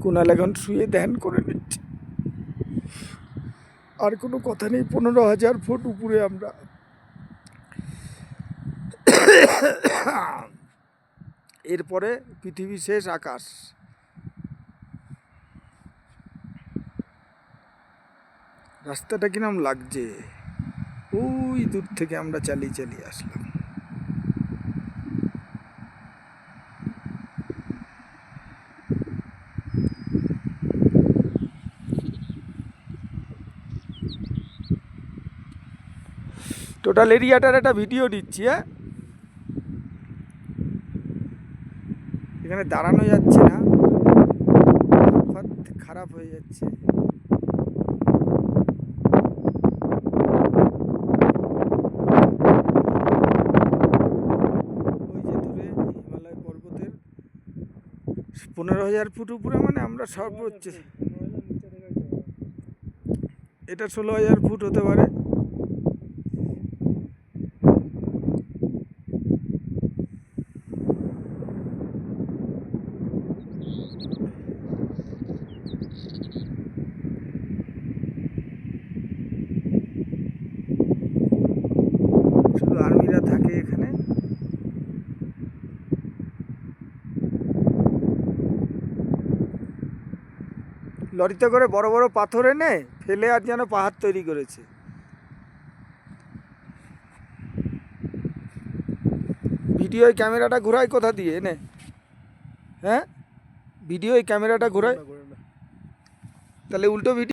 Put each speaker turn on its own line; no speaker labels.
কুণাল এখন শুয়ে ধ্যান করে নিচ্ছে। আর কোনো কথা নেই, 15,000 ফুট উপরে আমরা। এরপরে পৃথিবী শেষ, আকাশ। রাস্তাটা কিরম লাগছে, ওই দূর থেকে আমরা চালিয়ে চালিয়ে আসলাম। টোটাল এরিয়াটার একটা ভিডিও দিচ্ছি। হ্যাঁ, এখানে দাঁড়ানো যাচ্ছে না, খারাপ হয়ে যাচ্ছে। ওই যে দূরে হিমালয় পর্বতের 15,000 ফুট উপরে, মানে আমরা সর্বোচ্চ। এটা 16,000 ফুট হতে পারে। শুধু আর্মিরা থাকে এখানে। লরিতে করে বড় বড় পাথর এনে ফেলে আর যেন পাহাড় তৈরি করেছে। ভিডিও ক্যামেরাটা ঘোরায় কোথা দিয়ে এনে? হ্যাঁ, ভিডিও ক্যামেরাটা ঘোরায়, তাহলে উল্টো ভিডিও।